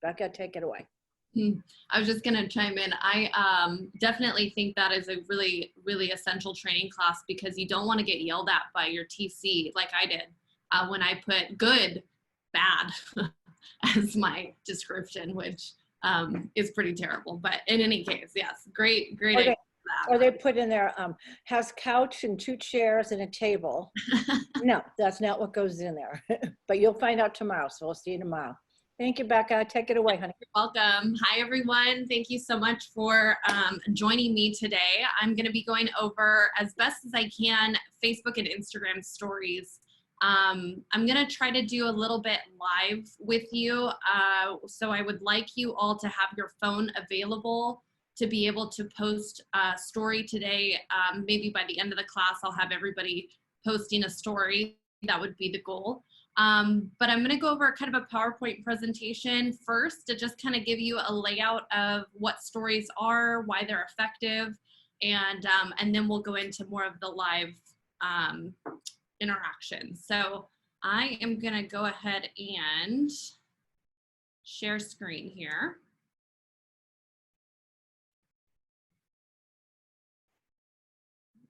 Becca, take it away. I was just going to chime in. I definitely think that is a really, really essential training class, because you don't want to get yelled at by your TC like I did when I put good, bad as my description, which is pretty terrible. But in any case, yes, great idea. Or they put in there, has couch and 2 chairs and a table. No, that's not what goes in there. But you'll find out tomorrow, so we'll see you tomorrow. Thank you, Becca. Take it away, honey. You're welcome. Hi, everyone. Thank you so much for joining me today. I'm going to be going over, as best as I can, Facebook and Instagram stories. I'm going to try to do a little bit live with you. So I would like you all to have your phone available to be able to post a story today. Maybe by the end of the class, I'll have everybody posting a story. That would be the goal. But I'm going to go over kind of a PowerPoint presentation first to just kind of give you a layout of what stories are, why they're effective, and then we'll go into more of the live interaction. So I am going to go ahead and share screen here.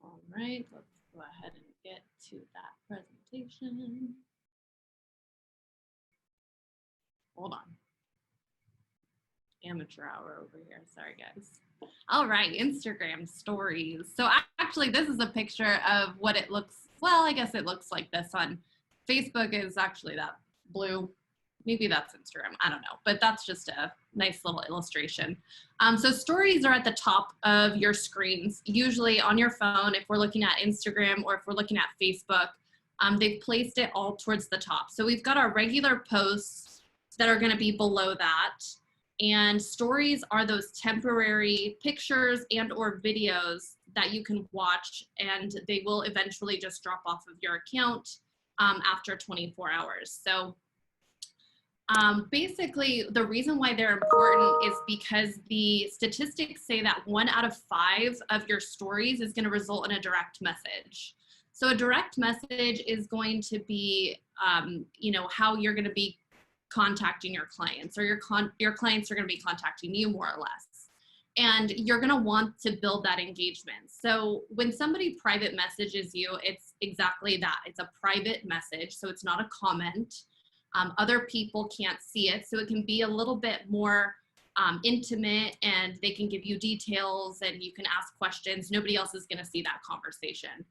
All right, let's go ahead and get to that presentation. Hold on. Amateur hour over here. Sorry, guys. All right, Instagram stories. So actually, this is a picture of what it looks, well, I guess it looks like this on Facebook. Is actually that blue. Maybe that's Instagram. I don't know, but that's just a nice little illustration. So stories are at the top of your screens, usually on your phone. If we're looking at Instagram or if we're looking at Facebook, they've placed it all towards the top. So we've got our regular posts that are going to be below that. And stories are those temporary pictures and or videos that you can watch, and they will eventually just drop off of your account after 24 hours. So basically, the reason why they're important is because the statistics say that 1 out of 5 of your stories is going to result in a direct message. So a direct message is going to be, you know, how you're going to be contacting your clients, or your clients are going to be contacting you, more or less. And you're going to want to build that engagement. So when somebody private messages you, it's exactly that. It's a private message, so it's not a comment. Other people can't see it, so it can be a little bit more intimate, and they can give you details and you can ask questions. Nobody else is going to see that conversation.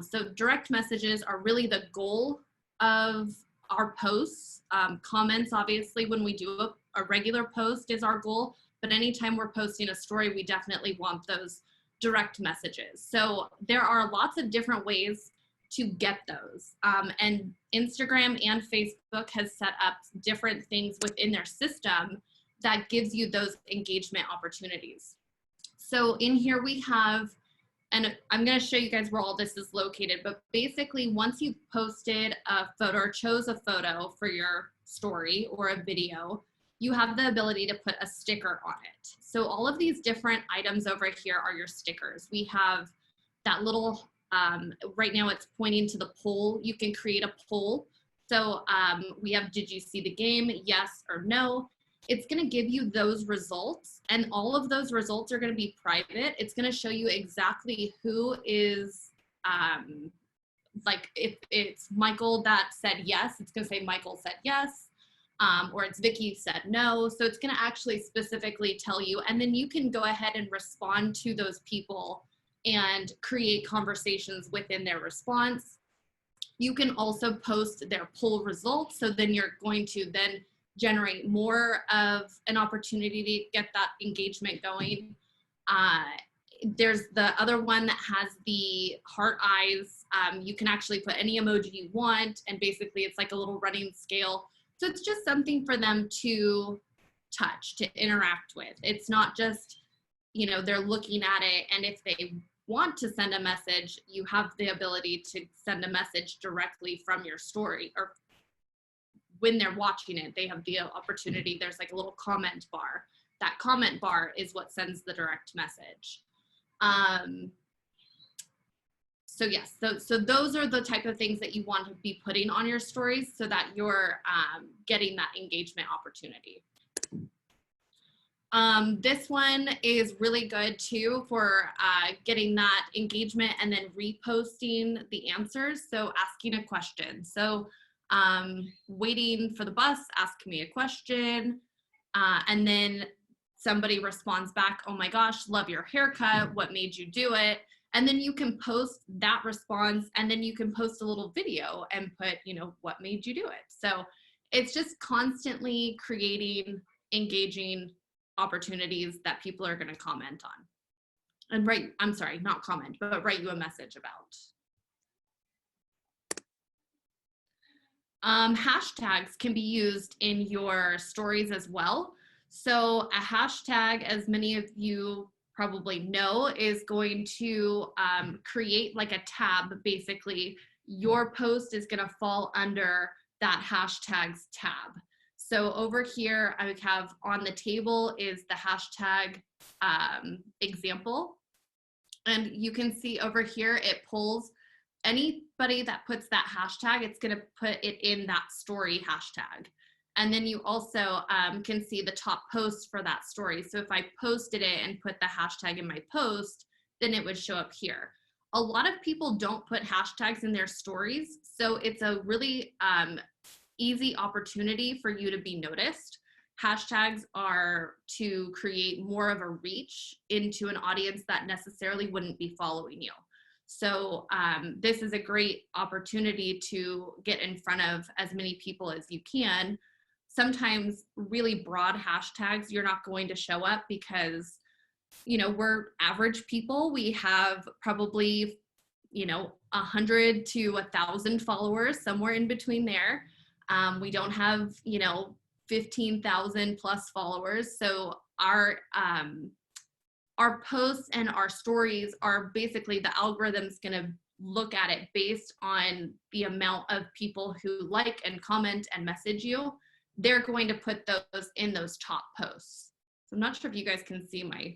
So direct messages are really the goal of our posts. Comments, obviously, when we do a regular post is our goal, but anytime we're posting a story, we definitely want those direct messages. So there are lots of different ways to get those. And Instagram and Facebook has set up different things within their system that gives you those engagement opportunities. So in here we have, and I'm going to show you guys where all this is located, but basically once you've posted a photo or chose a photo for your story or a video, you have the ability to put a sticker on it. So all of these different items over here are your stickers. We have that little, right now it's pointing to the poll. You can create a poll. So we have, did you see the game? Yes or no. It's going to give you those results, and all of those results are going to be private. It's going to show you exactly who is, like if it's Michael that said yes, it's going to say Michael said yes, or it's Vicky said no. So it's going to actually specifically tell you, and then you can go ahead and respond to those people and create conversations within their response. You can also post their poll results, so then you're going to then generate more of an opportunity to get that engagement going. There's the other one that has the heart eyes. You can actually put any emoji you want, and basically it's like a little running scale. So it's just something for them to touch, to interact with. It's not just, you know, they're looking at it, and if they want to send a message, you have the ability to send a message directly from your story, or when they're watching it, they have the opportunity. There's like a little comment bar. That comment bar is what sends the direct message. So yes, so those are the type of things that you want to be putting on your stories so that you're getting that engagement opportunity. This one is really good too for getting that engagement and then reposting the answers. So asking a question. So waiting for the bus, ask me a question, and then somebody responds back, oh my gosh, love your haircut. What made you do it? And then you can post that response, and then you can post a little video and put, you know, what made you do it? So it's just constantly creating engaging opportunities that people are going to comment on and write, I'm sorry, not comment, but write you a message about. Hashtags can be used in your stories as well. So a hashtag, as many of you probably know, is going to create like a tab. Basically, your post is going to fall under that hashtags tab. So over here, I have on the table is the hashtag example. And you can see over here, it pulls anybody that puts that hashtag, it's going to put it in that story hashtag. And then you also can see the top post for that story. So if I posted it and put the hashtag in my post, then it would show up here. A lot of people don't put hashtags in their stories. So it's a really easy opportunity for you to be noticed. Hashtags are to create more of a reach into an audience that necessarily wouldn't be following you. So this is a great opportunity to get in front of as many people as you can. Sometimes really broad hashtags, you're not going to show up because, you know, we're average people. We have probably, you know, 100 to 1,000 followers, somewhere in between there. We don't have, you know, 15,000 plus followers. So our posts and our stories are basically, the algorithm's going to look at it based on the amount of people who like and comment and message you. They're going to put those in those top posts. So I'm not sure if you guys can see my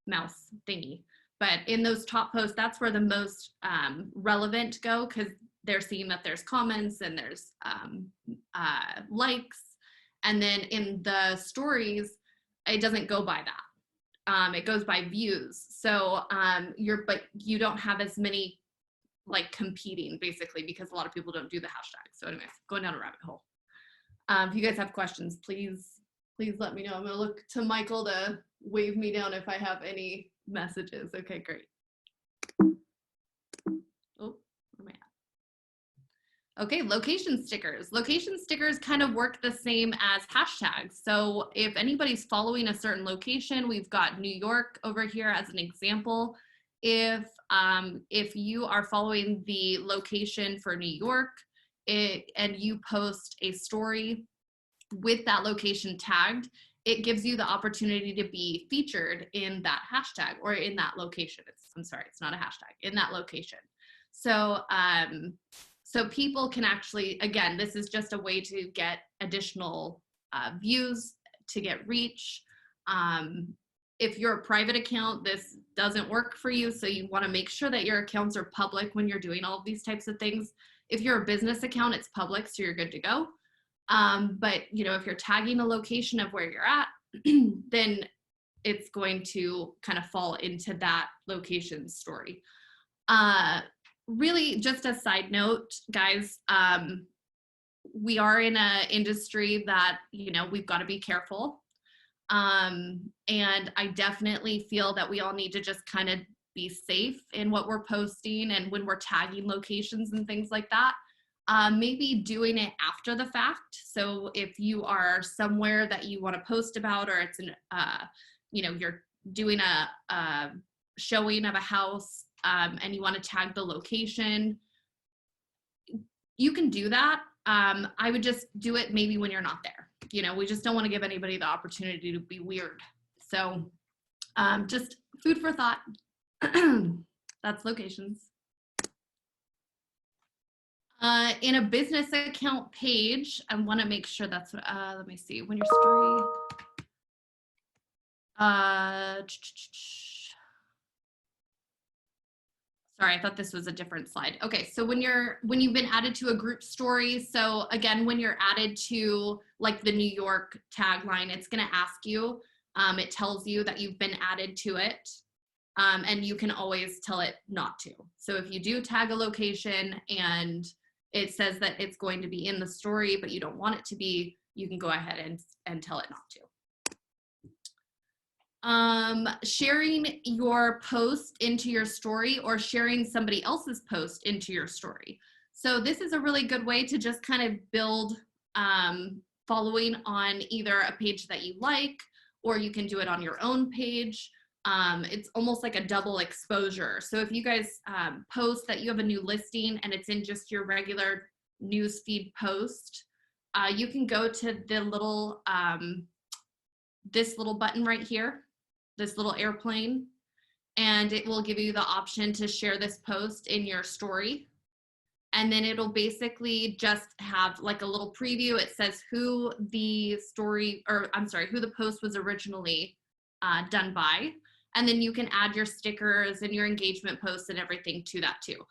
mouse thingy, but in those top posts, that's where the most relevant go, because they're seeing that there's comments and there's likes. And then in the stories, it doesn't go by that. It goes by views. So but you don't have as many like competing, basically, because a lot of people don't do the hashtag. So anyways, going down a rabbit hole. If you guys have questions, please let me know. I'm gonna look to Michael to wave me down if I have any messages. Okay, great. Oh, where am I at? Okay, location stickers. Location stickers kind of work the same as hashtags. So if anybody's following a certain location, we've got New York over here as an example. If you are following the location for New York and you post a story with that location tagged, it gives you the opportunity to be featured in that hashtag or in that location. I'm sorry, it's not a hashtag, in that location. So, so people can actually, again, this is just a way to get additional views, to get reach. If you're a private account, this doesn't work for you. So you want to make sure that your accounts are public when you're doing all of these types of things. If you're a business account, it's public, so you're good to go. But you know, if you're tagging a location of where you're at, then it's going to kind of fall into that location story. Really, just a side note, guys, we are in an industry that, you know, we've got to be careful. And I definitely feel that we all need to just kind of be safe in what we're posting and when we're tagging locations and things like that. Maybe doing it after the fact. So if you are somewhere that you want to post about, or it's an, you know, you're doing a showing of a house and you want to tag the location, you can do that. I would just do it maybe when you're not there. You know, we just don't want to give anybody the opportunity to be weird. So just food for thought. That's locations. In a business account page, I want to make sure that's what, let me see, when your story, Sorry, I thought this was a different slide. Okay, so when you've been added to a group story, so again, when you're added to like the New York tagline, it's gonna ask you, it tells you that you've been added to it, and you can always tell it not to. So if you do tag a location and it says that it's going to be in the story, but you don't want it to be, you can go ahead and tell it not to. Sharing your post into your story or sharing somebody else's post into your story. So this is a really good way to just kind of build following on either a page that you like, or you can do it on your own page. It's almost like a double exposure. So if you guys post that you have a new listing and it's in just your regular newsfeed post, you can go to the little, this little button right here, this little airplane, and it will give you the option to share this post in your story. And then it'll basically just have like a little preview. It says who the story, or I'm sorry, who the post was originally done by. And then you can add your stickers and your engagement posts and everything to that too.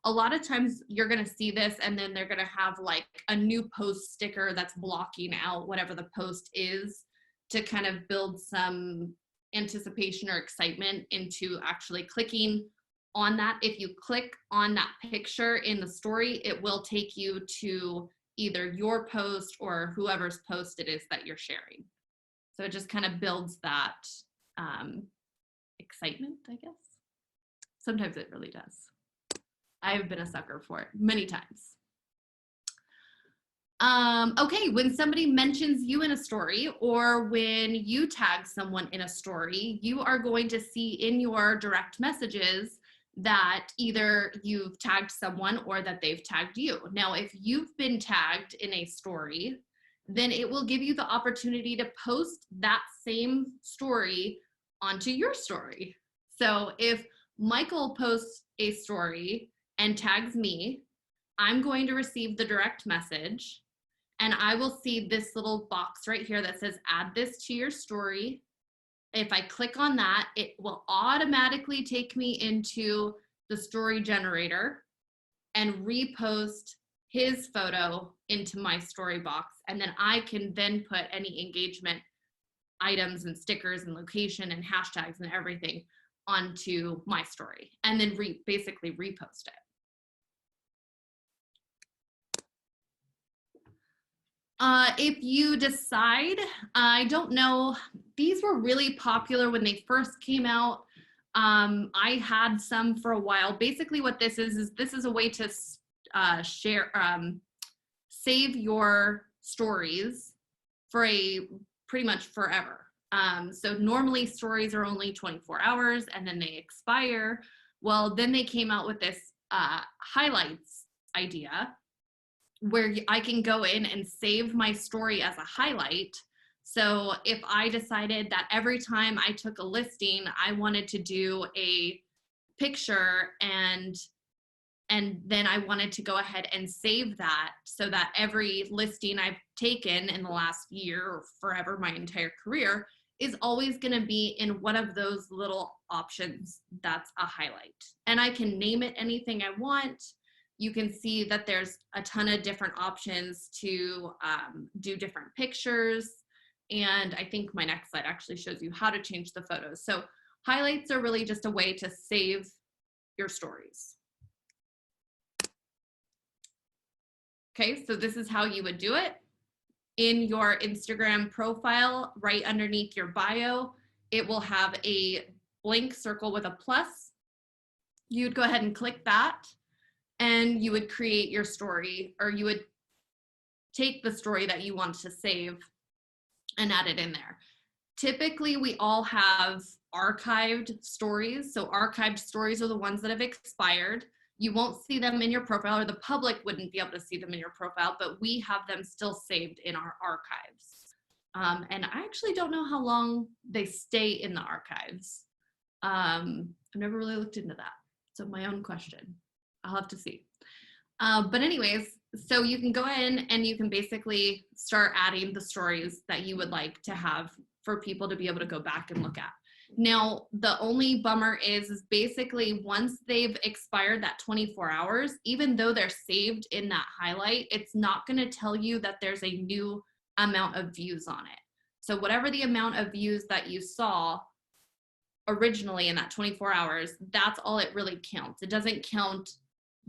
A lot of times you're gonna see this and then they're gonna have like a new post sticker that's blocking out whatever the post is to kind of build some anticipation or excitement into actually clicking on that. If you click on that picture in the story, it will take you to either your post or whoever's post it is that you're sharing. So it just kind of builds that excitement, I guess. Sometimes it really does. I've been a sucker for it many times. Okay, when somebody mentions you in a story or when you tag someone in a story, you are going to see in your direct messages that either you've tagged someone or that they've tagged you. Now, if you've been tagged in a story, then it will give you the opportunity to post that same story onto your story. So if Michael posts a story and tags me, I'm going to receive the direct message and I will see this little box right here that says add this to your story. If I click on that, it will automatically take me into the story generator and repost his photo into my story box. And then I can then put any engagement items and stickers and location and hashtags and everything onto my story and then basically repost it. If you decide, I don't know, these were really popular when they first came out. I had some for a while. Basically what this is this is a way to share, save your stories for pretty much forever. So normally stories are only 24 hours and then they expire. Well, then they came out with this highlights idea where I can go in and save my story as a highlight. So if I decided that every time I took a listing, I wanted to do a picture and then I wanted to go ahead and save that so that every listing I've taken in the last year or forever, my entire career, is always going to be in one of those little options that's a highlight. And I can name it anything I want. You can see that there's a ton of different options to do different pictures. And I think my next slide actually shows you how to change the photos. So highlights are really just a way to save your stories. Okay, so this is how you would do it. In your Instagram profile, right underneath your bio, it will have a blank circle with a plus. You'd go ahead and click that. And you would create your story, or you would take the story that you want to save and add it in there. Typically, we all have archived stories. So archived stories are the ones that have expired. You won't see them in your profile, or the public wouldn't be able to see them in your profile, but we have them still saved in our archives. And I actually don't know how long they stay in the archives. I've never really looked into that. So my own question. I'll have to see. But anyways, so you can go in and you can basically start adding the stories that you would like to have for people to be able to go back and look at. Now, the only bummer is basically once they've expired that 24 hours, even though they're saved in that highlight, it's not going to tell you that there's a new amount of views on it. So whatever the amount of views that you saw originally in that 24 hours, that's all it really counts. It doesn't count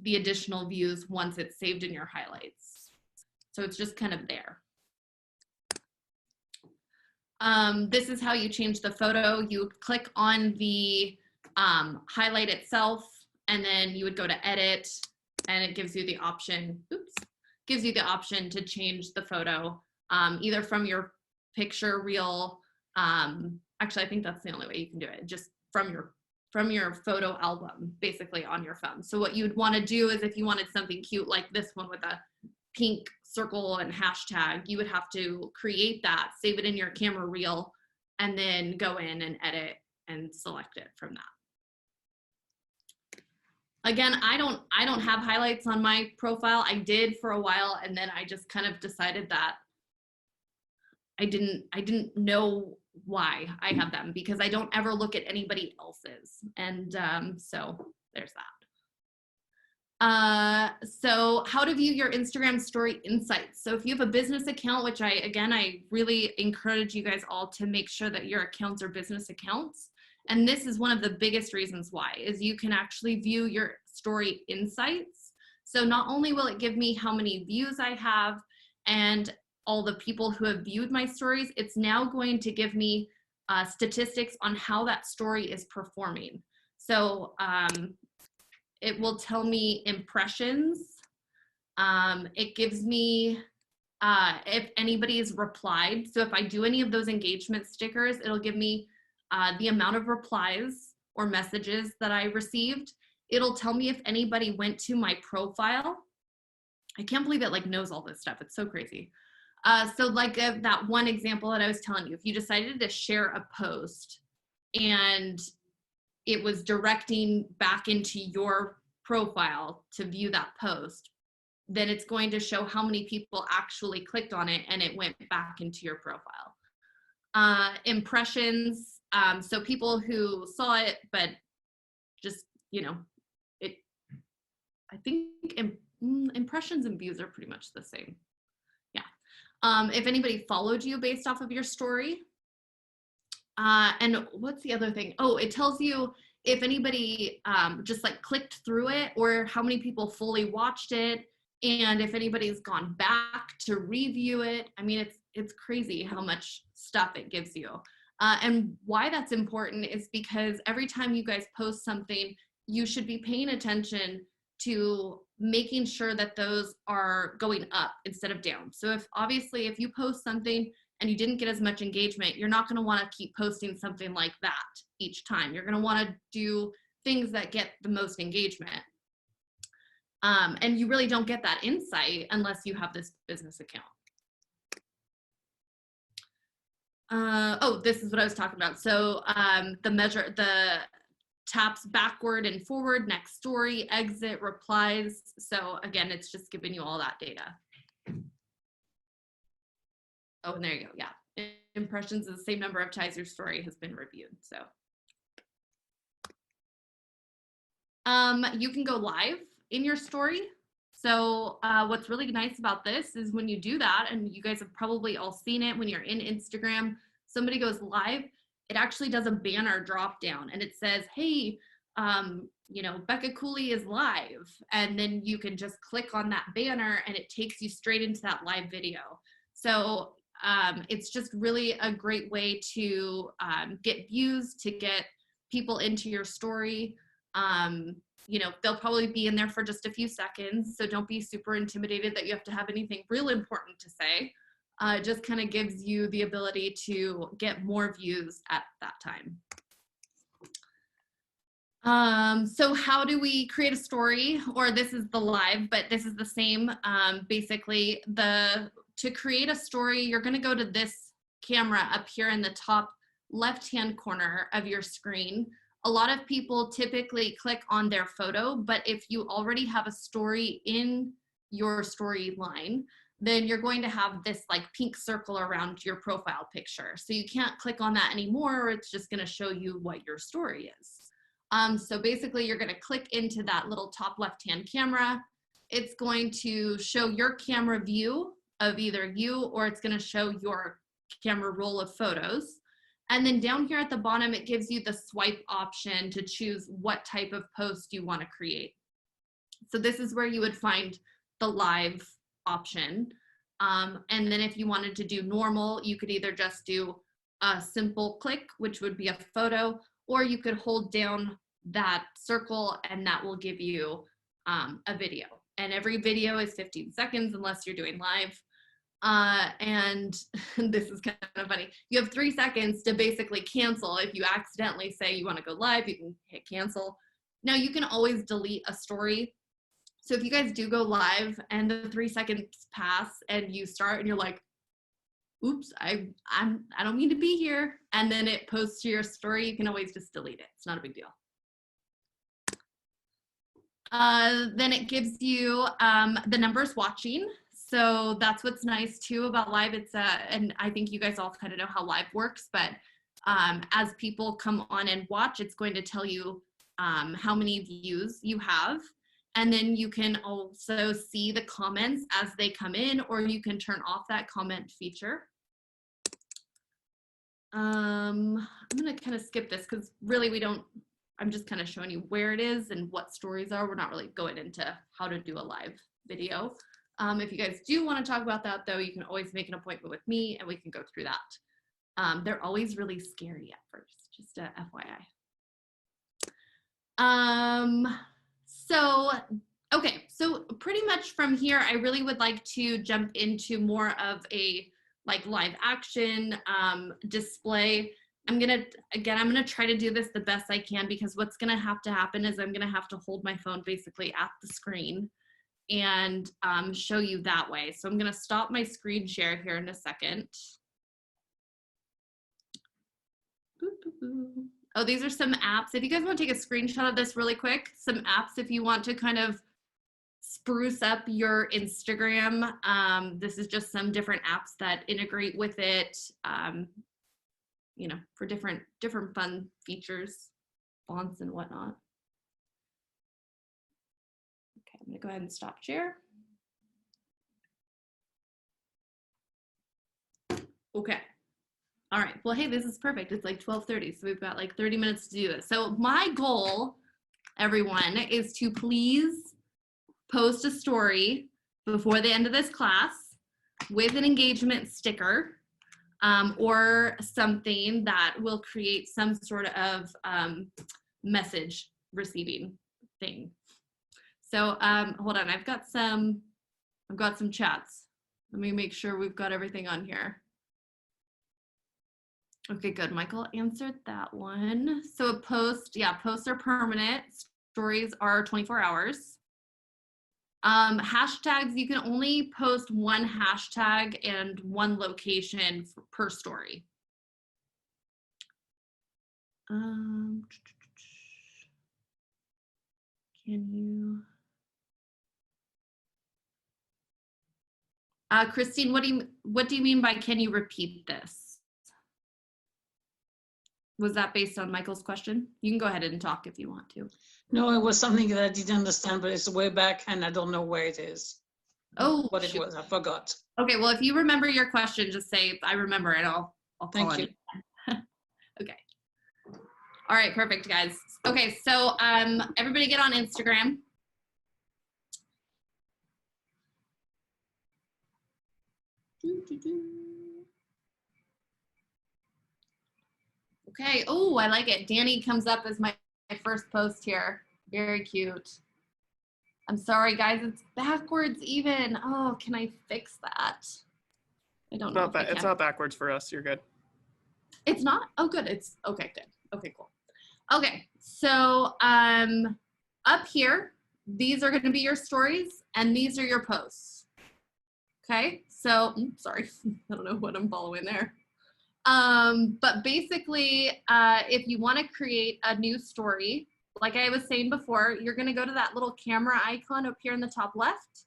the additional views once it's saved in your highlights. So it's just kind of there. This is how you change the photo. You would click on the highlight itself, and then you would go to edit, and it gives you the option, gives you the option to change the photo, either from your picture reel. Actually, I think that's the only way you can do it, just from your photo album, basically on your phone. So what you'd want to do is if you wanted something cute like this one with a pink circle and hashtag, you would have to create that, save it in your camera reel, and then go in and edit and select it from that. Again, I don't have highlights on my profile. I did for a while, and then I just kind of decided that I didn't know why I have them, because I don't ever look at anybody else's. And so there's that. So how to view your Instagram story insights. So if you have a business account, which I really encourage you guys all to make sure that your accounts are business accounts. And this is one of the biggest reasons why, is you can actually view your story insights. So not only will it give me how many views I have and all the people who have viewed my stories, it's now going to give me statistics on how that story is performing. So it will tell me impressions. It gives me if anybody's replied. So if I do any of those engagement stickers, it'll give me the amount of replies or messages that I received. It'll tell me if anybody went to my profile. I can't believe it knows all this stuff. It's so crazy. So that one example that I was telling you, if you decided to share a post and it was directing back into your profile to view that post, then it's going to show how many people actually clicked on it and it went back into your profile. Impressions, so people who saw it, but just, I think impressions and views are pretty much the same. Yeah. If anybody followed you based off of your story. And what's the other thing? Oh, it tells you if anybody just clicked through it, or how many people fully watched it, and if anybody's gone back to review it. I mean, it's crazy how much stuff it gives you. And why that's important is because every time you guys post something, you should be paying attention to making sure that those are going up instead of down. So if you post something and you didn't get as much engagement, you're not going to want to keep posting something like that each time. You're going to want to do things that get the most engagement. And you really don't get that insight unless you have this business account. Oh, this is what I was talking about. So the taps backward and forward, next story, exit, replies. So again, it's just giving you all that data. Oh, and there you go. Yeah. Impressions is the same number of times your story has been reviewed. So you can go live in your story. So what's really nice about this is when you do that, and you guys have probably all seen it when you're in Instagram, somebody goes live, it actually does a banner drop down and it says, hey, Becca Cooley is live. And then you can just click on that banner and it takes you straight into that live video. So it's just really a great way to get views, to get people into your story. They'll probably be in there for just a few seconds, so don't be super intimidated that you have to have anything real important to say. It just kind of gives you the ability to get more views at that time. So how do we create a story? Or this is the live, but this is the same. Basically, to create a story, you're going to go to this camera up here in the top left-hand corner of your screen. A lot of people typically click on their photo, but if you already have a story in your storyline, then you're going to have this like pink circle around your profile picture. So you can't click on that anymore, or it's just gonna show you what your story is. So basically you're gonna click into that little top left-hand camera. It's going to show your camera view of either you, or it's gonna show your camera roll of photos. And then down here at the bottom, it gives you the swipe option to choose what type of post you wanna create. So this is where you would find the live option. And then if you wanted to do normal, you could either just do a simple click, which would be a photo, or you could hold down that circle and that will give you a video. And every video is 15 seconds unless you're doing live. And this is kind of funny. You have 3 seconds to basically cancel. If you accidentally say you want to go live, you can hit cancel. Now you can always delete a story. So if you guys do go live and the 3 seconds pass and you start and you're like, oops, I don't mean to be here, and then it posts to your story, you can always just delete it. It's not a big deal. Then it gives you the numbers watching. So that's what's nice too about live. It's and I think you guys all kind of know how live works, but as people come on and watch, it's going to tell you how many views you have. And then you can also see the comments as they come in, or you can turn off that comment feature. I'm gonna kind of skip this because really I'm just kind of showing you where it is and what stories are. We're not really going into how to do a live video. If you guys do want to talk about that though, you can always make an appointment with me and we can go through that. They're always really scary at first, just a FYI. So pretty much from here, I really would like to jump into more of a like live action display. I'm gonna try to do this the best I can, because what's gonna have to happen is I'm gonna have to hold my phone basically at the screen and show you that way. So I'm gonna stop my screen share here in a second. Oh, these are some apps. If you guys want to take a screenshot of this really quick, some apps if you want to kind of spruce up your Instagram. This is just some different apps that integrate with it, you know, for different fun features, fonts and whatnot. Okay, I'm gonna go ahead and stop share. Okay. All right, well, hey, this is perfect. It's like 12:30, so we've got like 30 minutes to do this. So my goal, everyone, is to please post a story before the end of this class with an engagement sticker or something that will create some sort of message receiving thing. So hold on, I've got some chats. Let me make sure we've got everything on here. Okay, good. Michael answered that one. So posts are permanent. Stories are 24 hours. Hashtags, you can only post one hashtag and one location per story. Can you? Christine, what do you mean by can you repeat this? Was that based on Michael's question? You can go ahead and talk if you want to. No, it was something that I didn't understand, but it's way back and I don't know where it is. Oh, what it was, I forgot. Okay, well, if you remember your question, just say, I remember it, I'll call Thank you. Okay. All right, perfect, guys. Okay, so everybody get on Instagram. Okay, oh, I like it. Danny comes up as my first post here. Very cute. I'm sorry, guys, it's backwards even. Oh, can I fix that? I don't know. It's not backwards for us. You're good. It's not? Oh, good. It's okay, good. Okay, cool. Okay, so up here, these are going to be your stories and these are your posts. Okay, so sorry, I don't know what I'm following there. But basically, if you want to create a new story, like I was saying before, you're going to go to that little camera icon up here in the top left.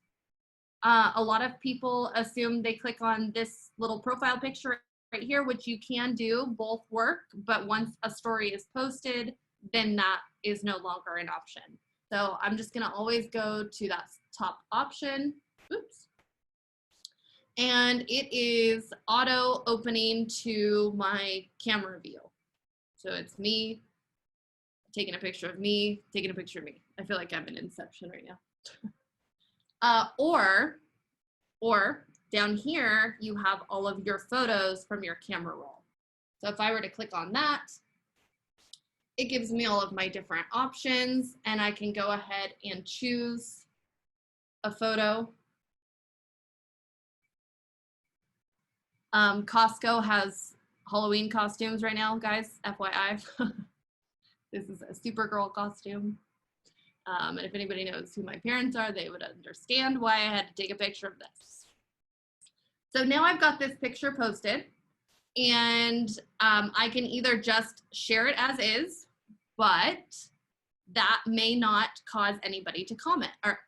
A lot of people assume they click on this little profile picture right here, which you can do, both work, but once a story is posted, then that is no longer an option. So I'm just gonna always go to that top option, oops. And it is auto opening to my camera view. So it's me taking a picture of me, taking a picture of me. I feel like I'm in Inception right now. Or down here, you have all of your photos from your camera roll. So if I were to click on that, it gives me all of my different options, and I can go ahead and choose a photo. Costco has Halloween costumes right now, guys, FYI. This is a Supergirl costume. And if anybody knows who my parents are, they would understand why I had to take a picture of this. So now I've got this picture posted, and I can either just share it as is, but that may not cause anybody to comment, or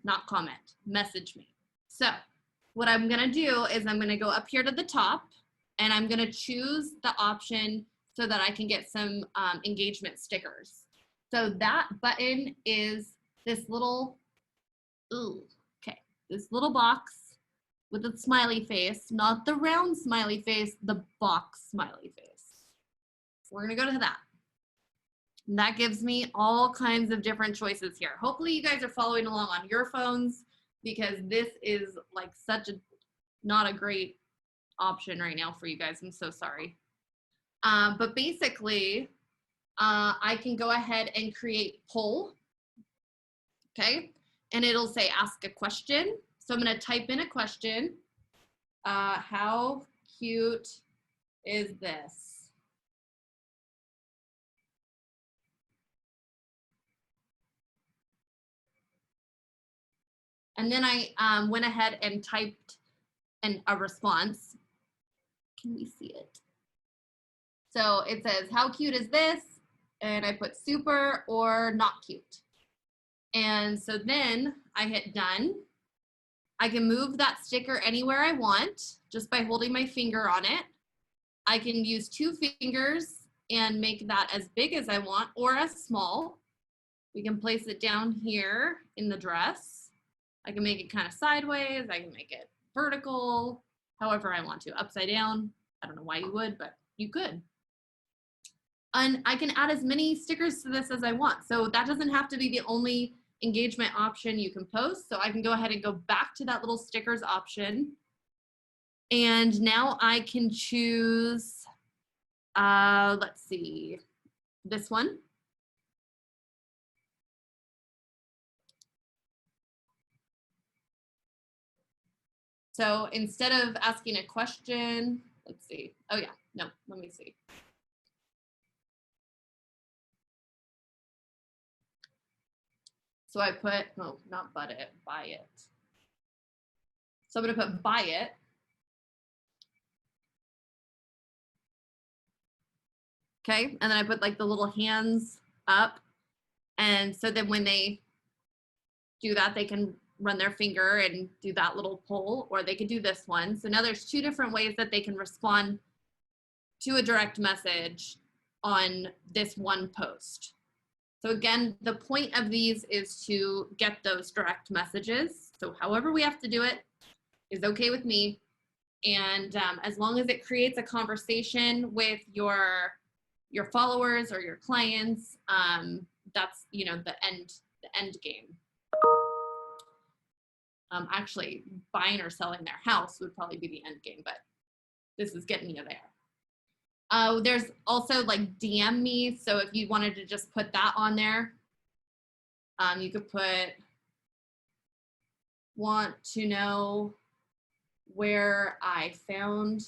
not comment, message me. So what I'm gonna do is I'm gonna go up here to the top, and I'm gonna choose the option so that I can get some engagement stickers. So that button is this little, this little box with a smiley face, not the round smiley face, the box smiley face. So we're gonna go to that. And that gives me all kinds of different choices here. Hopefully you guys are following along on your phones, because this is like such a, not a great option right now for you guys. I'm so sorry. But basically, I can go ahead and create poll, okay? And it'll say ask a question. So I'm gonna type in a question. How cute is this? And then I went ahead and typed a response. Can we see it? So it says, how cute is this? And I put super or not cute. And so then I hit done. I can move that sticker anywhere I want just by holding my finger on it. I can use 2 fingers and make that as big as I want or as small. We can place it down here in the dress. I can make it kind of sideways. I can make it vertical, however I want to, upside down. I don't know why you would, but you could. And I can add as many stickers to this as I want. So that doesn't have to be the only engagement option you can post. So I can go ahead and go back to that little stickers option. And now I can choose, let's see, this one. So instead of asking a question, let's see. Oh yeah, no, let me see. So I put, no, not but it, buy it. So I'm gonna put buy it. Okay, and then I put like the little hands up. And so then when they do that, they can run their finger and do that little poll, or they could do this one. So now there's 2 different ways that they can respond to a direct message on this one post. So again, the point of these is to get those direct messages. So however we have to do it is okay with me. And as long as it creates a conversation with your followers or your clients, that's, you know, the end game. Actually, buying or selling their house would probably be the end game, but this is getting you there. There's also like DM me. So if you wanted to just put that on there, you could put, want to know where I found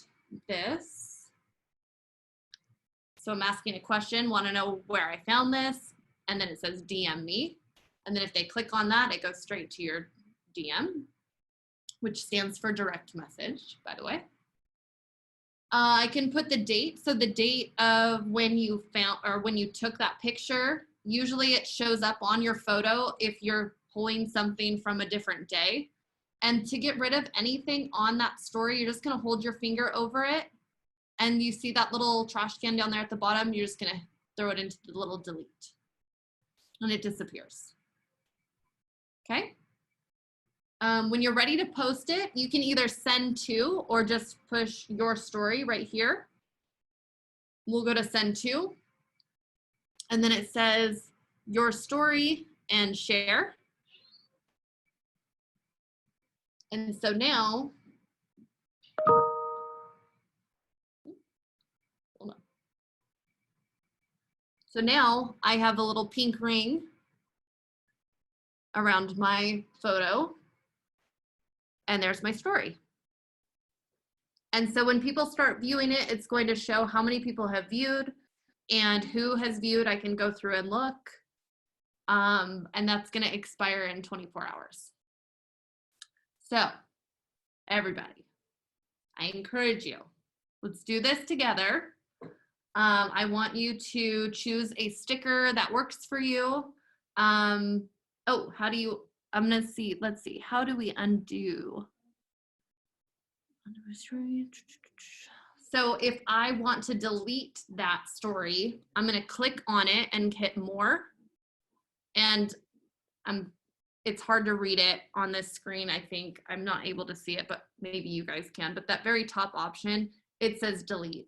this. So I'm asking a question, want to know where I found this, and then it says DM me. And then if they click on that, it goes straight to your DM, which stands for direct message, by the way. I can put the date. So the date of when you found, or when you took that picture, usually it shows up on your photo if you're pulling something from a different day. And to get rid of anything on that story, you're just gonna hold your finger over it. And you see that little trash can down there at the bottom, you're just gonna throw it into the little delete. And it disappears. Okay? When you're ready to post it, you can either send to or just push your story right here. We'll go to send to. And then it says your story and share. And so now, hold on. So now I have a little pink ring around my photo, and there's my story. And so when people start viewing it, it's going to show how many people have viewed and who has viewed. I can go through and look, and that's gonna expire in 24 hours. So everybody, I encourage you, let's do this together. I want you to choose a sticker that works for you. Oh, how do you, I'm gonna see, let's see, how do we undo? So if I want to delete that story, I'm gonna click on it and hit more. And it's hard to read it on this screen, I think. I'm not able to see it, but maybe you guys can. But that very top option, it says delete.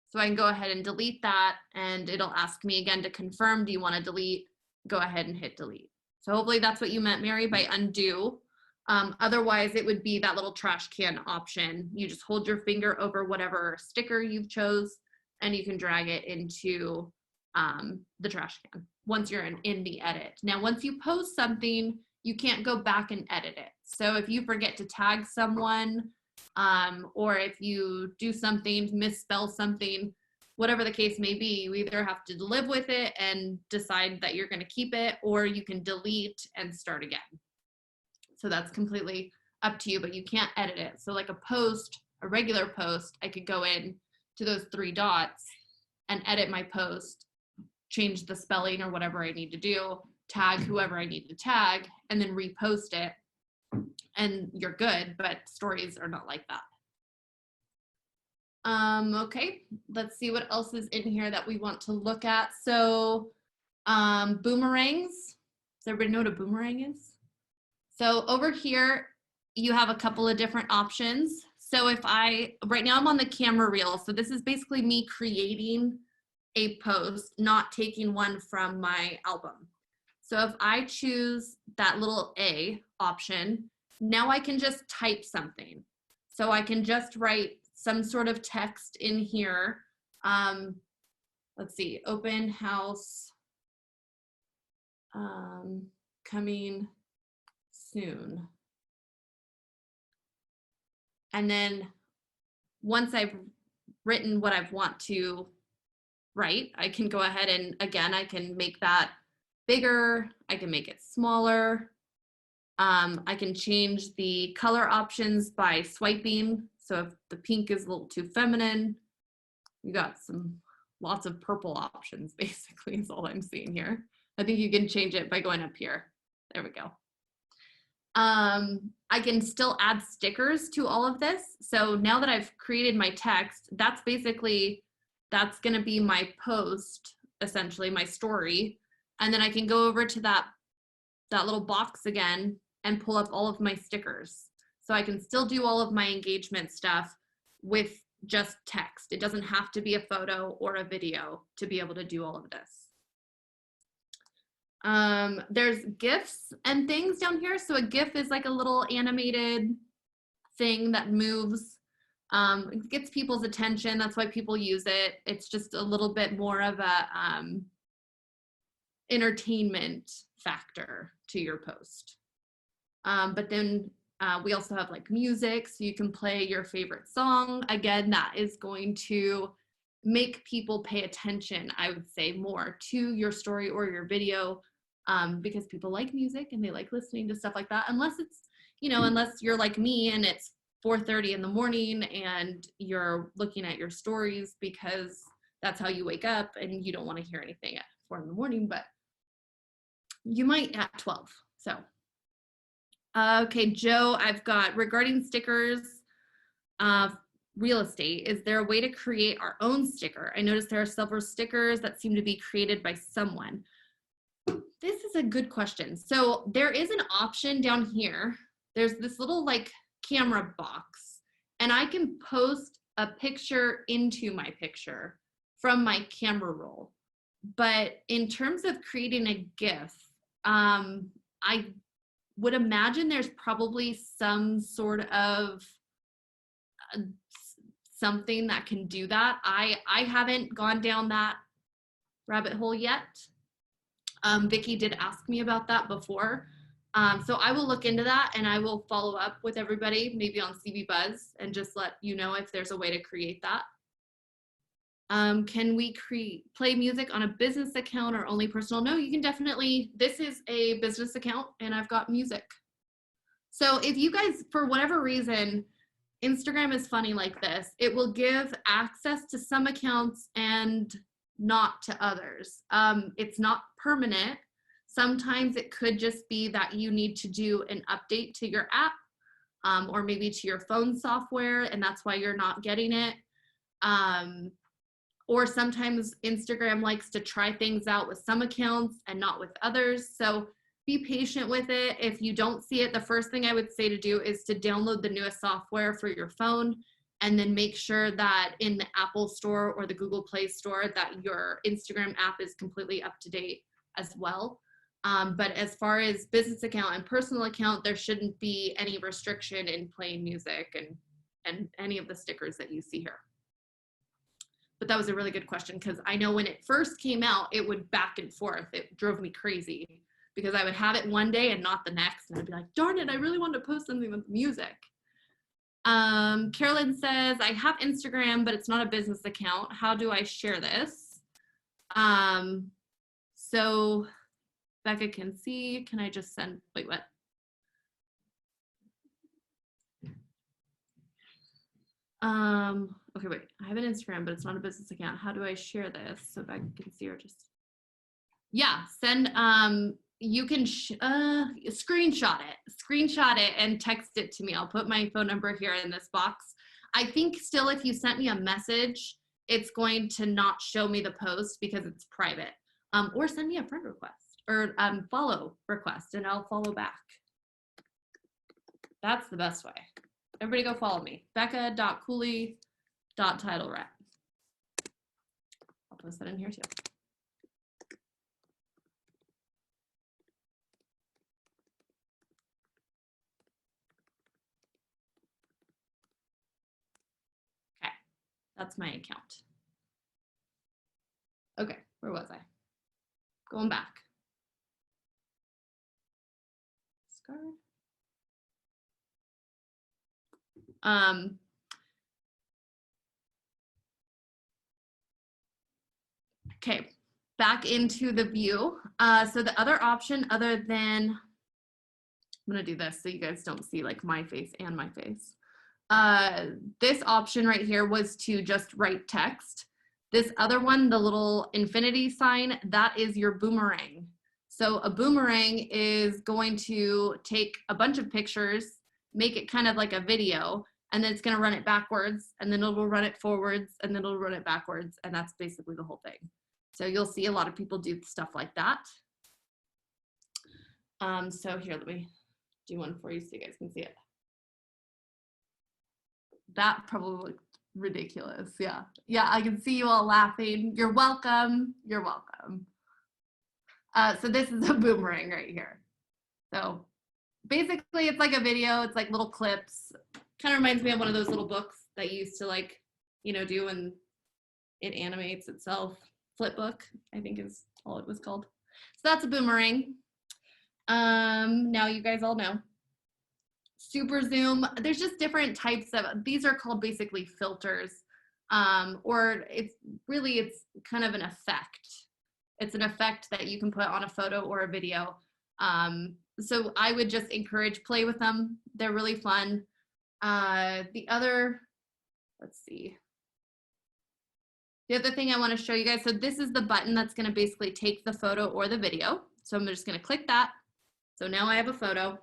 So I can go ahead and delete that, and it'll ask me again to confirm, do you want to delete? Go ahead and hit delete. So hopefully that's what you meant, Mary, by undo. Otherwise, it would be that little trash can option. You just hold your finger over whatever sticker you've chose, and you can drag it into the trash can once you're in the edit. Now, once you post something, you can't go back and edit it. So if you forget to tag someone, or if you do something, misspell something, whatever the case may be, you either have to live with it and decide that you're going to keep it, or you can delete and start again. So that's completely up to you, but you can't edit it. So like a post, a regular post, I could go in to those 3 dots and edit my post, change the spelling or whatever I need to do, tag whoever I need to tag, and then repost it, and you're good. But stories are not like that. Okay, let's see what else is in here that we want to look at. So boomerangs. Does everybody know what a boomerang is? So over here, you have a couple of different options. So if right now I'm on the camera reel. So this is basically me creating a post, not taking one from my album. So if I choose that little A option, now I can just type something. So I can just write some sort of text in here. Let's see, open house coming soon. And then once I've written what I want to write, I can go ahead and again, I can make that bigger. I can make it smaller. I can change the color options by swiping. So if the pink is a little too feminine, you got lots of purple options, basically is all I'm seeing here. I think you can change it by going up here. There we go. I can still add stickers to all of this. So now that I've created my text, that's gonna be my post, essentially my story. And then I can go over to that little box again and pull up all of my stickers. So I can still do all of my engagement stuff with just text. It doesn't have to be a photo or a video to be able to do all of this. There's GIFs and things down here. So a GIF is like a little animated thing that moves. It gets people's attention. That's why people use it. It's just a little bit more of a entertainment factor to your post. But then we also have like music, so you can play your favorite song. Again, that is going to make people pay attention, I would say, more to your story or your video, because people like music and they like listening to stuff like that. Unless it's, unless you're like me and it's 4:30 in the morning and you're looking at your stories because that's how you wake up and you don't want to hear anything at 4 in the morning, but you might at 12. So Okay, Joe, I've got regarding stickers, real estate, is there a way to create our own sticker? I noticed there are several stickers that seem to be created by someone. This is a good question. So there is an option down here. There's this little like camera box, and I can post a picture into my picture from my camera roll. But in terms of creating a GIF, I would imagine there's probably some sort of something that can do that. I haven't gone down that rabbit hole yet. Vicki did ask me about that before. So I will look into that and I will follow up with everybody, maybe on CB Buzz, and just let you know if there's a way to create that. Can we play music on a business account or only personal? No, you can definitely, this is a business account and I've got music. So if you guys, for whatever reason, Instagram is funny like this, it will give access to some accounts and not to others. It's not permanent. Sometimes it could just be that you need to do an update to your app, or maybe to your phone software, and that's why you're not getting it. Or sometimes Instagram likes to try things out with some accounts and not with others. So be patient with it. If you don't see it, the first thing I would say to do is to download the newest software for your phone, and then make sure that in the Apple Store or the Google Play Store that your Instagram app is completely up to date as well. But as far as business account and personal account, there shouldn't be any restriction in playing music and any of the stickers that you see here. But that was a really good question, because I know when it first came out, it would back and forth. It drove me crazy because I would have it one day and not the next. And I'd be like, darn it, I really wanted to post something with music. Carolyn says, I have Instagram, but it's not a business account. How do I share this? So Becca can see, can I just send, wait, what? Okay, wait, I have an Instagram, but it's not a business account. How do I share this so Becca can see, or just, yeah, send, you can screenshot it and text it to me. I'll put my phone number here in this box. I think still if you sent me a message, it's going to not show me the post because it's private. Or send me a friend request or follow request and I'll follow back. That's the best way. Everybody go follow me. Becca.cooley.titlerep. I'll post that in here too. That's my account. Okay, where was I? Going back. Discard. Okay, back into the view. So the other option, other than, I'm gonna do this so you guys don't see like my face and my face. This option right here was to just write text. This other one, the little infinity sign, that is your boomerang. So a boomerang is going to take a bunch of pictures, make it kind of like a video, and then it's going to run it backwards, and then it'll run it forwards, and then it'll run it backwards, and that's basically the whole thing. So you'll see a lot of people do stuff like that. So here, let me do one for you so you guys can see it. That probably looked ridiculous. Yeah. Yeah, I can see you all laughing. You're welcome. You're welcome. So this is a boomerang right here. So basically it's like a video. It's like little clips. Kind of reminds me of one of those little books that you used to like, you know, do and it animates itself. Flipbook, I think is all it was called. So that's a boomerang. Now you guys all know. Super zoom, there's just different types of, these are called basically filters, or it's kind of an effect. It's an effect that you can put on a photo or a video. So I would just encourage, play with them. They're really fun. The other, let's see. The other thing I want to show you guys, so this is the button that's going to basically take the photo or the video. So I'm just going to click that. So now I have a photo.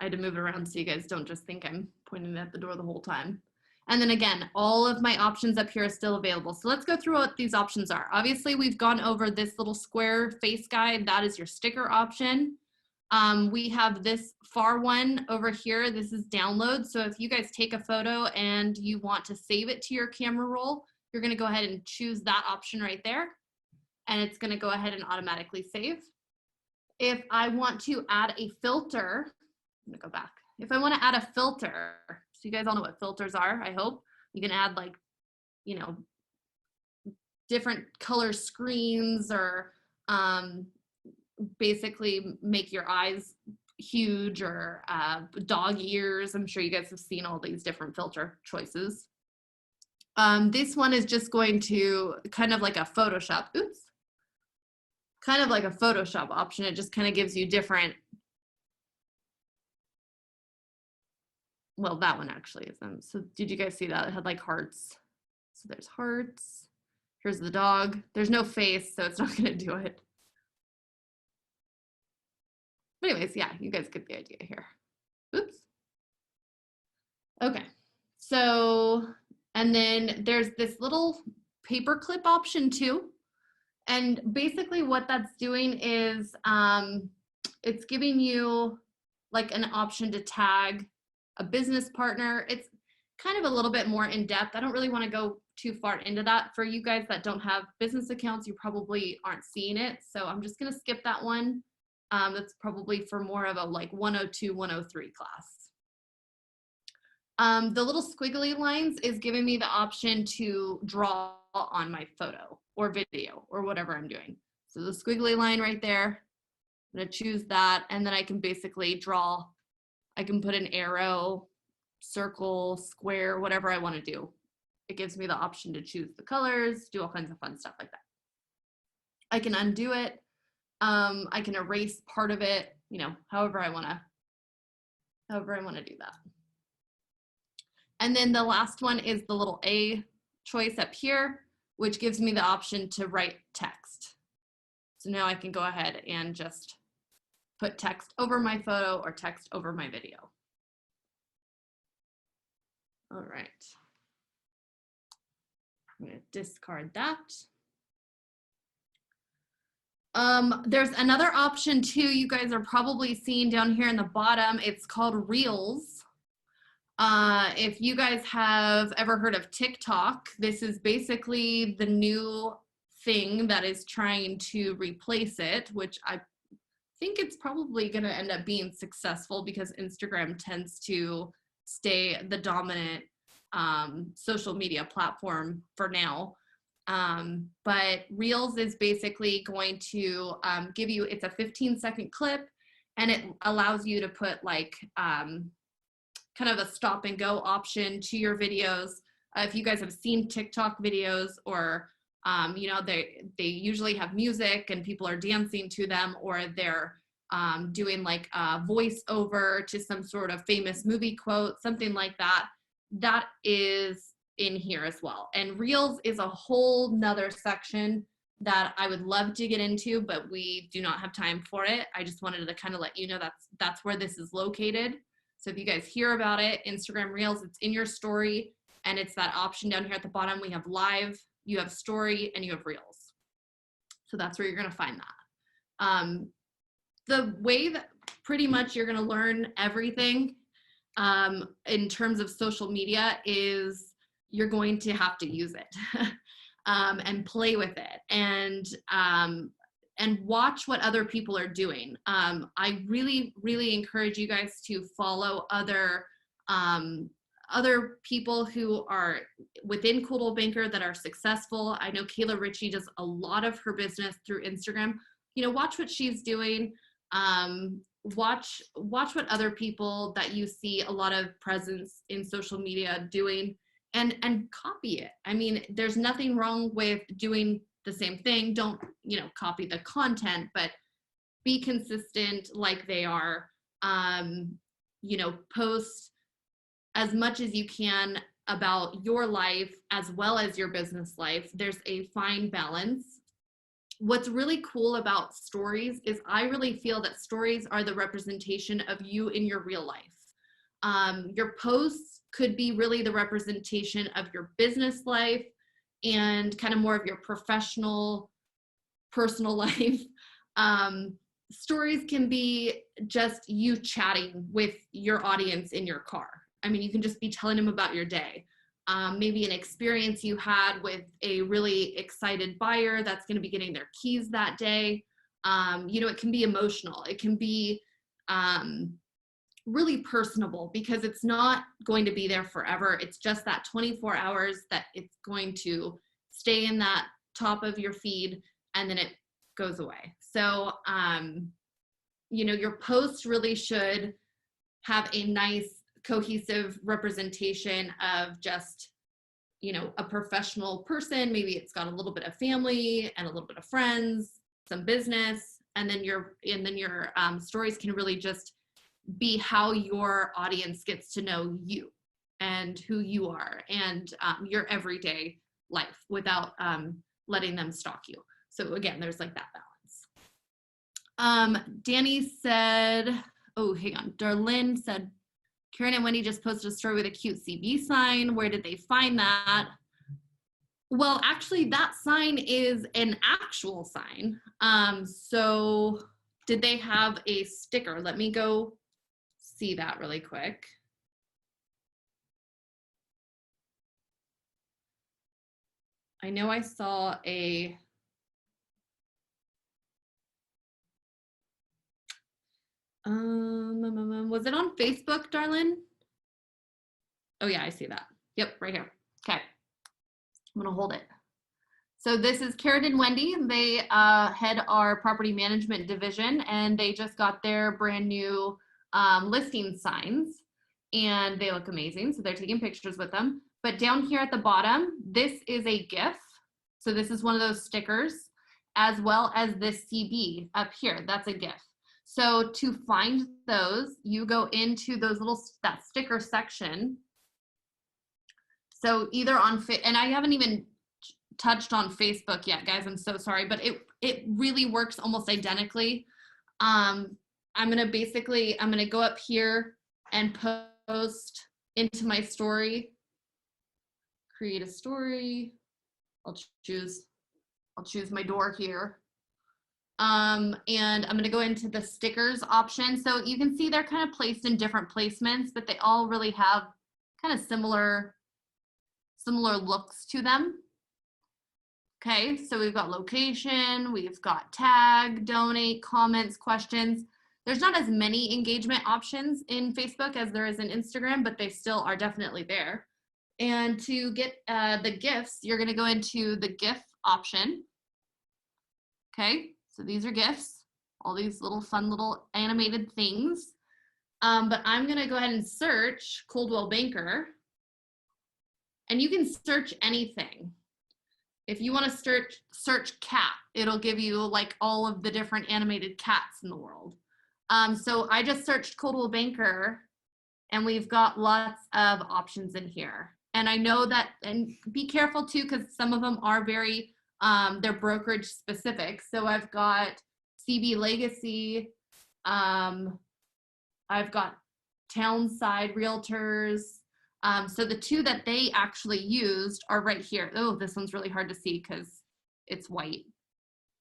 I had to move it around so you guys don't just think I'm pointing at the door the whole time. And then again, all of my options up here are still available. So let's go through what these options are. Obviously, we've gone over this little square face guide. That is your sticker option. We have this far one over here. This is download. So if you guys take a photo and you want to save it to your camera roll, you're going to go ahead and choose that option right there. And it's going to go ahead and automatically save. If I want to add a filter, I'm going to go back. If I want to add a filter, so you guys all know what filters are, I hope. You can add like, you know, different color screens or basically make your eyes huge or dog ears. I'm sure you guys have seen all these different filter choices. This one is just going to kind of like a Photoshop, kind of like a Photoshop option. It just kind of gives you different, well, that one actually isn't. So did you guys see that? It had like hearts. So there's hearts. Here's the dog. There's no face, so it's not gonna do it. But anyways, yeah, you guys get the idea here. Oops. Okay, so, and then there's this little paperclip option too. And basically what that's doing is it's giving you like an option to tag a business partner. It's kind of a little bit more in depth. I don't really want to go too far into that. For you guys that don't have business accounts, you probably aren't seeing it. So I'm just going to skip that one. That's probably for more of a like 102, 103 class. The little squiggly lines is giving me the option to draw on my photo or video or whatever I'm doing. So the squiggly line right there, I'm going to choose that. And then I can basically draw. I can put an arrow, circle, square, whatever I want to do. It gives me the option to choose the colors, do all kinds of fun stuff like that. I can undo it. I can erase part of it, you know, however I want to do that. And then the last one is the little A choice up here, which gives me the option to write text. So now I can go ahead and just put text over my photo or text over my video. All right. I'm going to discard that. There's another option too, you guys are probably seeing down here in the bottom. It's called Reels. If you guys have ever heard of TikTok, this is basically the new thing that is trying to replace it, which I think it's probably going to end up being successful because Instagram tends to stay the dominant social media platform for now. But Reels is basically going to give you, it's a 15-second clip, and it allows you to put like kind of a stop and go option to your videos. If you guys have seen TikTok videos or you know, they usually have music and people are dancing to them, or they're doing like a voiceover to some sort of famous movie quote, something like that. That is in here as well. And Reels is a whole nother section that I would love to get into, but we do not have time for it. I just wanted to kind of let you know that's where this is located. So if you guys hear about it, Instagram Reels, it's in your story, and it's that option down here at the bottom. We have live, you have story, and you have Reels. So that's where you're gonna find that. The way that pretty much you're gonna learn everything in terms of social media is you're going to have to use it and play with it and watch what other people are doing. I really, really encourage you guys to follow other people who are within Coldwell Banker that are successful. I know Kayla Ritchie does a lot of her business through Instagram. You know, watch what she's doing. Watch what other people that you see a lot of presence in social media doing, and copy it. I mean, there's nothing wrong with doing the same thing. Don't, you know, copy the content, but be consistent like they are. You know, post as much as you can about your life as well as your business life. There's a fine balance. what's really cool about stories is I really feel that stories are the representation of you in your real life. Your posts could be really the representation of your business life and kind of more of your professional, personal life. Stories can be just you chatting with your audience in your car. I mean, you can just be telling them about your day. Maybe an experience you had with a really excited buyer that's going to be getting their keys that day. You know, it can be emotional. It can be really personable because it's not going to be there forever. It's just that 24 hours that it's going to stay in that top of your feed and then it goes away. So, you know, your post really should have a nice cohesive representation of just, you know, a professional person. Maybe it's got a little bit of family and a little bit of friends, some business, and then your stories can really just be how your audience gets to know you and who you are and your everyday life without letting them stalk you. So again, there's like that balance. Danny said, oh, hang on. Darlene said, Karen and Wendy just posted a story with a cute CB sign. Where did they find that? Well, actually, that sign is an actual sign. So did they have a sticker? Let me go see that really quick. I know I saw a was it on Facebook, Darlene? Oh yeah, I see that. Yep, right here. Okay, I'm gonna hold it. So this is Karen and Wendy. They head our property management division, and they just got their brand new listing signs, and they look amazing. So they're taking pictures with them. But down here at the bottom, this is a GIF. So this is one of those stickers, as well as this CB up here. That's a GIF. So to find those, you go into those that sticker section. So either on, and I haven't even touched on Facebook yet, guys, I'm so sorry, but it really works almost identically. I'm gonna go up here and post into my story, create a story. I'll choose my door here. And I'm gonna go into the stickers option. So you can see they're kind of placed in different placements, but they all really have kind of similar looks to them. Okay, so we've got location, we've got tag, donate, comments, questions. There's not as many engagement options in Facebook as there is in Instagram, but they still are definitely there. And to get the GIFs, you're gonna go into the GIF option. Okay, so these are GIFs, all these little fun little animated things. But I'm gonna go ahead and search Coldwell Banker. And you can search anything. If you want to search cat, it'll give you like all of the different animated cats in the world. So I just searched Coldwell Banker, and we've got lots of options in here. And I know that, and be careful too, because some of them are very, they're brokerage specific. So I've got CB Legacy, I've got Townside Realtors. So the two that they actually used are right here. Oh, this one's really hard to see because it's white,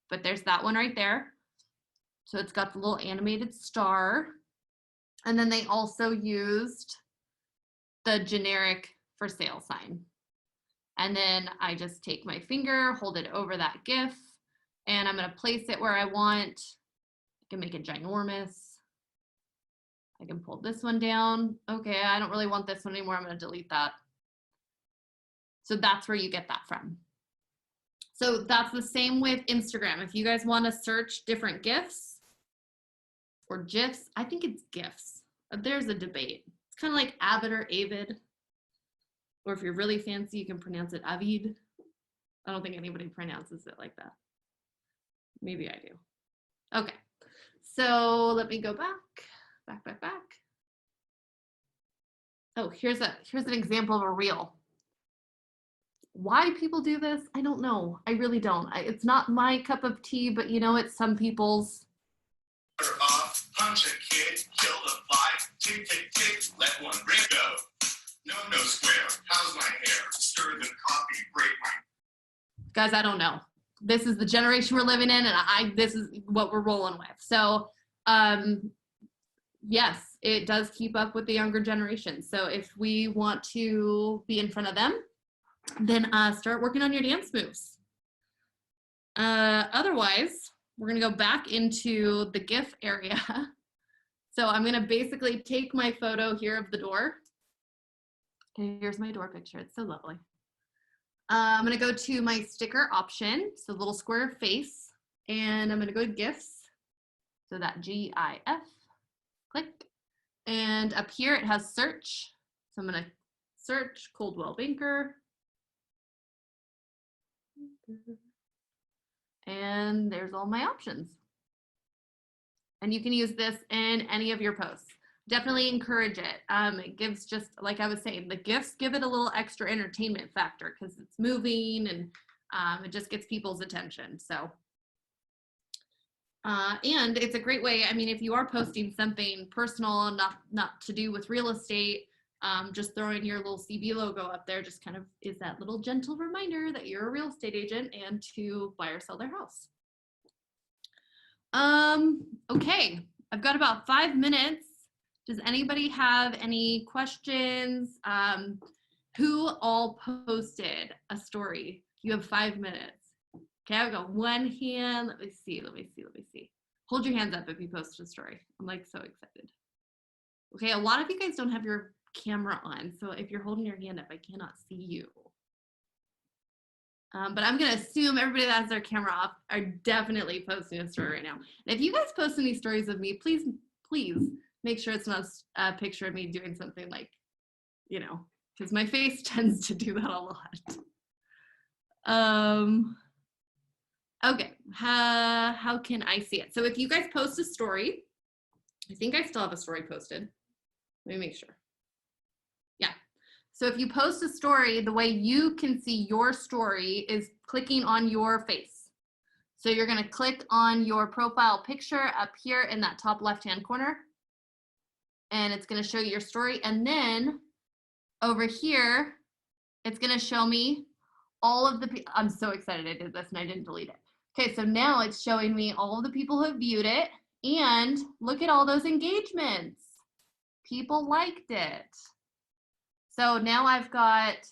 but there's that one right there. So it's got the little animated star. And then they also used the generic for sale sign. And then I just take my finger, hold it over that GIF, and I'm gonna place it where I want. I can make it ginormous. I can pull this one down. Okay, I don't really want this one anymore. I'm going to delete that. So that's where you get that from. So that's the same with Instagram. If you guys want to search different GIFs or GIFs, I think it's GIFs. There's a debate. It's kind of like Avid or Avid. Or if you're really fancy, you can pronounce it Avid. I don't think anybody pronounces it like that. Maybe I do. Okay, so let me go back. Back. Oh, here's an example of a reel. Why people do this, I don't know. I really don't. It's not my cup of tea, but you know, it's some people's. Off, punch a kid, kill the fly, tick, tick, tick, let one ring go. No, no square, how's my hair? Stir the coffee, break my. Guys, I don't know. This is the generation we're living in, and this is what we're rolling with. So, yes, it does keep up with the younger generation. So if we want to be in front of them, then start working on your dance moves. Otherwise, we're gonna go back into the GIF area. So I'm gonna basically take my photo here of the door. Okay, here's my door picture. It's so lovely. I'm gonna go to my sticker option, so little square face, and I'm gonna go to GIFs. So that GIF, click. And up here it has search. So I'm gonna search Coldwell Banker. And there's all my options. And you can use this in any of your posts. Definitely encourage it. It gives, just like I was saying, the GIFs give it a little extra entertainment factor because it's moving and it just gets people's attention. So, and it's a great way. I mean, if you are posting something personal and not to do with real estate, just throwing your little CB logo up there just kind of is that little gentle reminder that you're a real estate agent and to buy or sell their house. Okay, I've got about 5 minutes. Does anybody have any questions? Who all posted a story? You have 5 minutes. Okay, I've got one hand. Let me see. Hold your hands up if you posted a story. I'm like so excited. Okay, a lot of you guys don't have your camera on, so if you're holding your hand up, I cannot see you. But I'm gonna assume everybody that has their camera off are definitely posting a story right now. And if you guys post any stories of me, please make sure it's not a picture of me doing something like, you know, because my face tends to do that a lot. Okay, how can I see it? So if you guys post a story, I think I still have a story posted. Let me make sure. Yeah. So if you post a story, the way you can see your story is clicking on your face. So you're going to click on your profile picture up here in that top left-hand corner. And it's going to show you your story. And then over here, it's going to show me all of the, I'm so excited I did this and I didn't delete it. Okay, so now it's showing me all of the people who have viewed it. And look at all those engagements. People liked it. So now I've got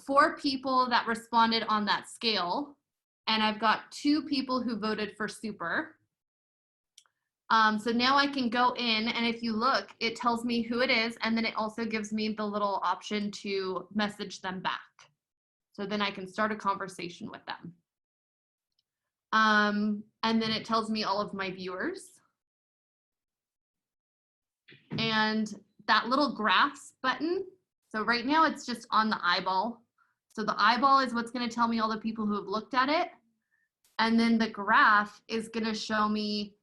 4 people that responded on that scale, and I've got 2 people who voted for super. So now I can go in, and if you look, it tells me who it is, and then it also gives me the little option to message them back. So then I can start a conversation with them. And then it tells me all of my viewers. And that little graphs button, so right now it's just on the eyeball. So the eyeball is what's going to tell me all the people who have looked at it. And then the graph is going to show me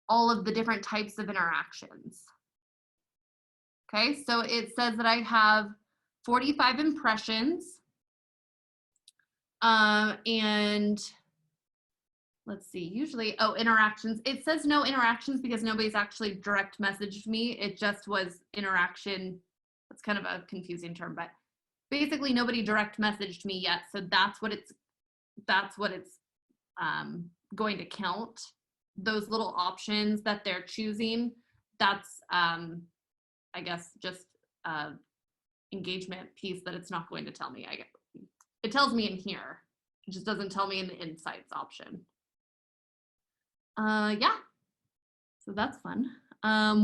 all of the different types of interactions. Okay, so it says that I have 45 impressions. And let's see, usually, oh, interactions. It says no interactions because nobody's actually direct messaged me. It just was interaction. That's kind of a confusing term, but basically nobody direct messaged me yet. So that's what it's going to count. Those little options that they're choosing, that's, I guess, just engagement piece that it's not going to tell me. It tells me in here. It just doesn't tell me in the insights option. Yeah, so that's fun.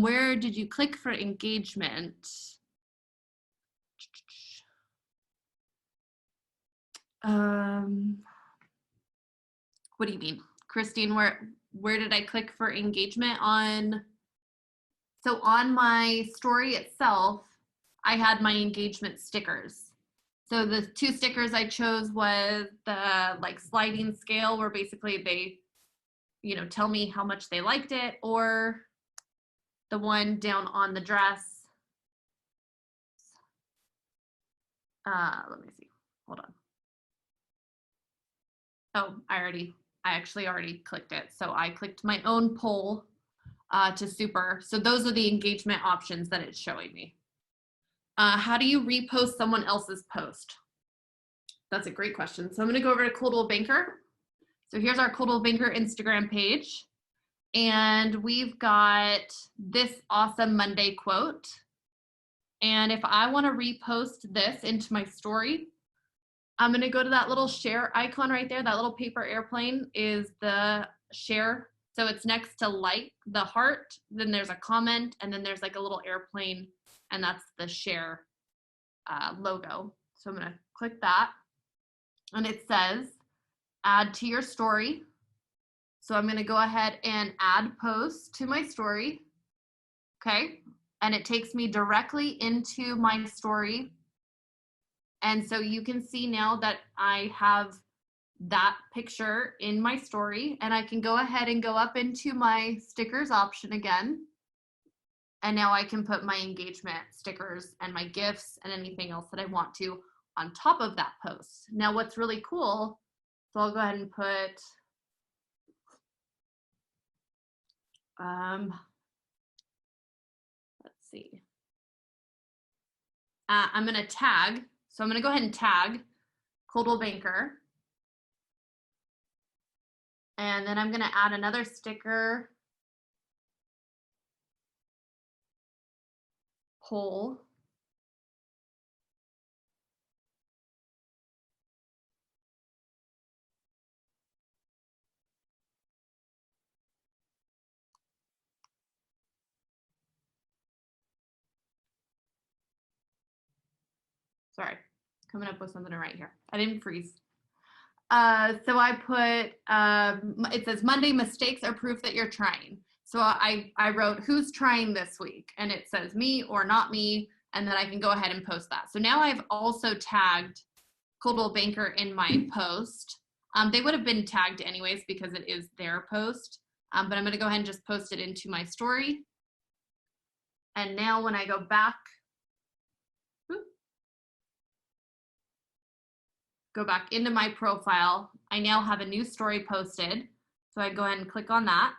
Where did you click for engagement? What do you mean? Christine, where did I click for engagement on? So on my story itself, I had my engagement stickers. So the 2 stickers I chose was the like sliding scale where basically they, you know, tell me how much they liked it, or the one down on the dress. Let me see, hold on. Oh, I actually already clicked it. So I clicked my own poll to super. So those are the engagement options that it's showing me. How do you repost someone else's post? That's a great question. So I'm going to go over to Coldwell Banker. So here's our Coldwell Banker Instagram page. And we've got this awesome Monday quote. And if I want to repost this into my story, I'm going to go to that little share icon right there. That little paper airplane is the share. So it's next to like the heart, then there's a comment, and then there's like a little airplane, and that's the share logo. So I'm going to click that, and it says add to your story. So I'm going to go ahead and add post to my story. Okay. And it takes me directly into my story. And so you can see now that I have that picture in my story, and I can go ahead and go up into my stickers option again. And now I can put my engagement stickers and my GIFs and anything else that I want to on top of that post. Now what's really cool, so I'll go ahead and put, let's see. I'm gonna tag, so I'm gonna go ahead and tag Coldwell Banker. And then I'm gonna add another sticker, poll. Sorry, coming up with something right here. I didn't freeze. So I put, it says Monday mistakes are proof that you're trying. So I wrote who's trying this week, and it says me or not me, and then I can go ahead and post that. So now I've also tagged Coldwell Banker in my post. They would have been tagged anyways because it is their post, but I'm gonna go ahead and just post it into my story. And now when I go back, go back into my profile, I now have a new story posted. So I go ahead and click on that,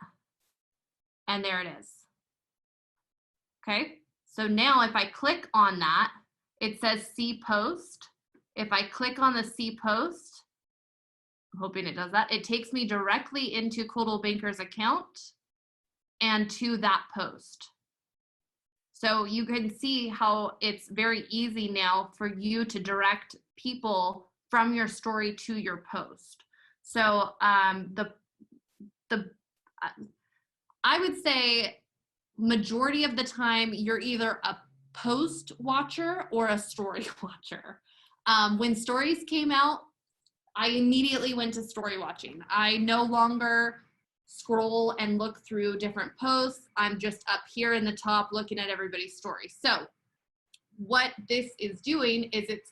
and there it is. Okay, so now if I click on that, it says see post. If I click on the see post, I'm hoping it does that, it takes me directly into Coldwell Banker's account and to that post. So you can see how it's very easy now for you to direct people from your story to your post. So I would say majority of the time you're either a post watcher or a story watcher. When stories came out, I immediately went to story watching. I no longer scroll and look through different posts. I'm just up here in the top looking at everybody's story. So what this is doing is it's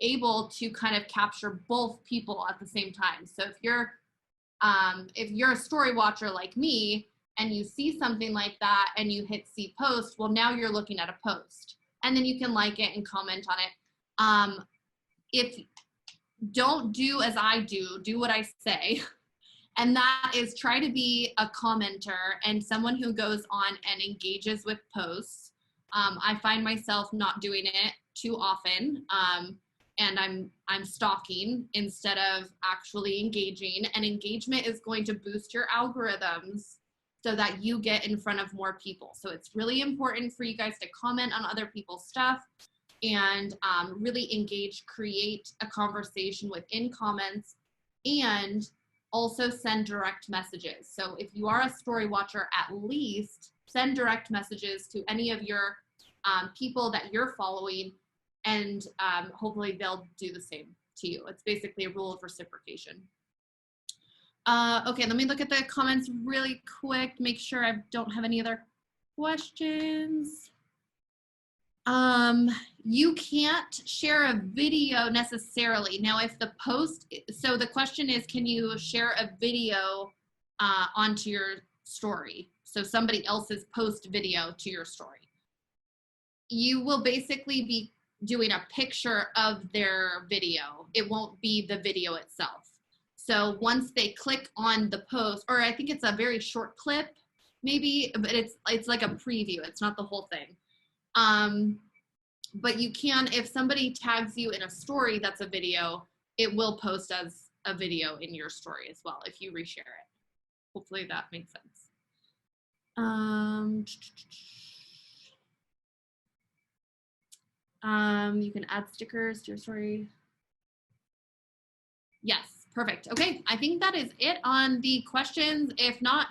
able to kind of capture both people at the same time. So if you're a story watcher like me and you see something like that and you hit see post, well, now you're looking at a post, and then you can like it and comment on it. If don't do as I do what I say. And that is try to be a commenter and someone who goes on and engages with posts. I find myself not doing it too often. And I'm stalking instead of actually engaging. And engagement is going to boost your algorithms so that you get in front of more people. So it's really important for you guys to comment on other people's stuff and really engage, create a conversation within comments, and also send direct messages. So if you are a story watcher, at least send direct messages to any of your people that you're following, and hopefully they'll do the same to you. It's basically a rule of reciprocation. Okay, let me look at the comments really quick, make sure I don't have any other questions. You can't share a video necessarily. Now, if the post, so the question is, can you share a video onto your story? So somebody else's post video to your story. You will basically be doing a picture of their video. It won't be the video itself. So once they click on the post, or I think it's a very short clip, maybe, but it's like a preview. It's not the whole thing. But you can, if somebody tags you in a story that's a video, it will post as a video in your story as well if you reshare it. Hopefully that makes sense. You can add stickers to your story. Yes, perfect. Okay, I think that is it on the questions. If not,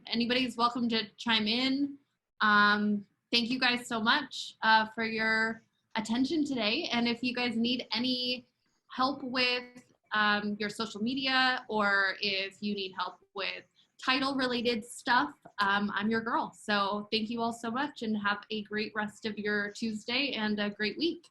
anybody's welcome to chime in. Thank you guys so much for your attention today. And if you guys need any help with your social media, or if you need help with title related stuff, I'm your girl. So thank you all so much and have a great rest of your Tuesday and a great week.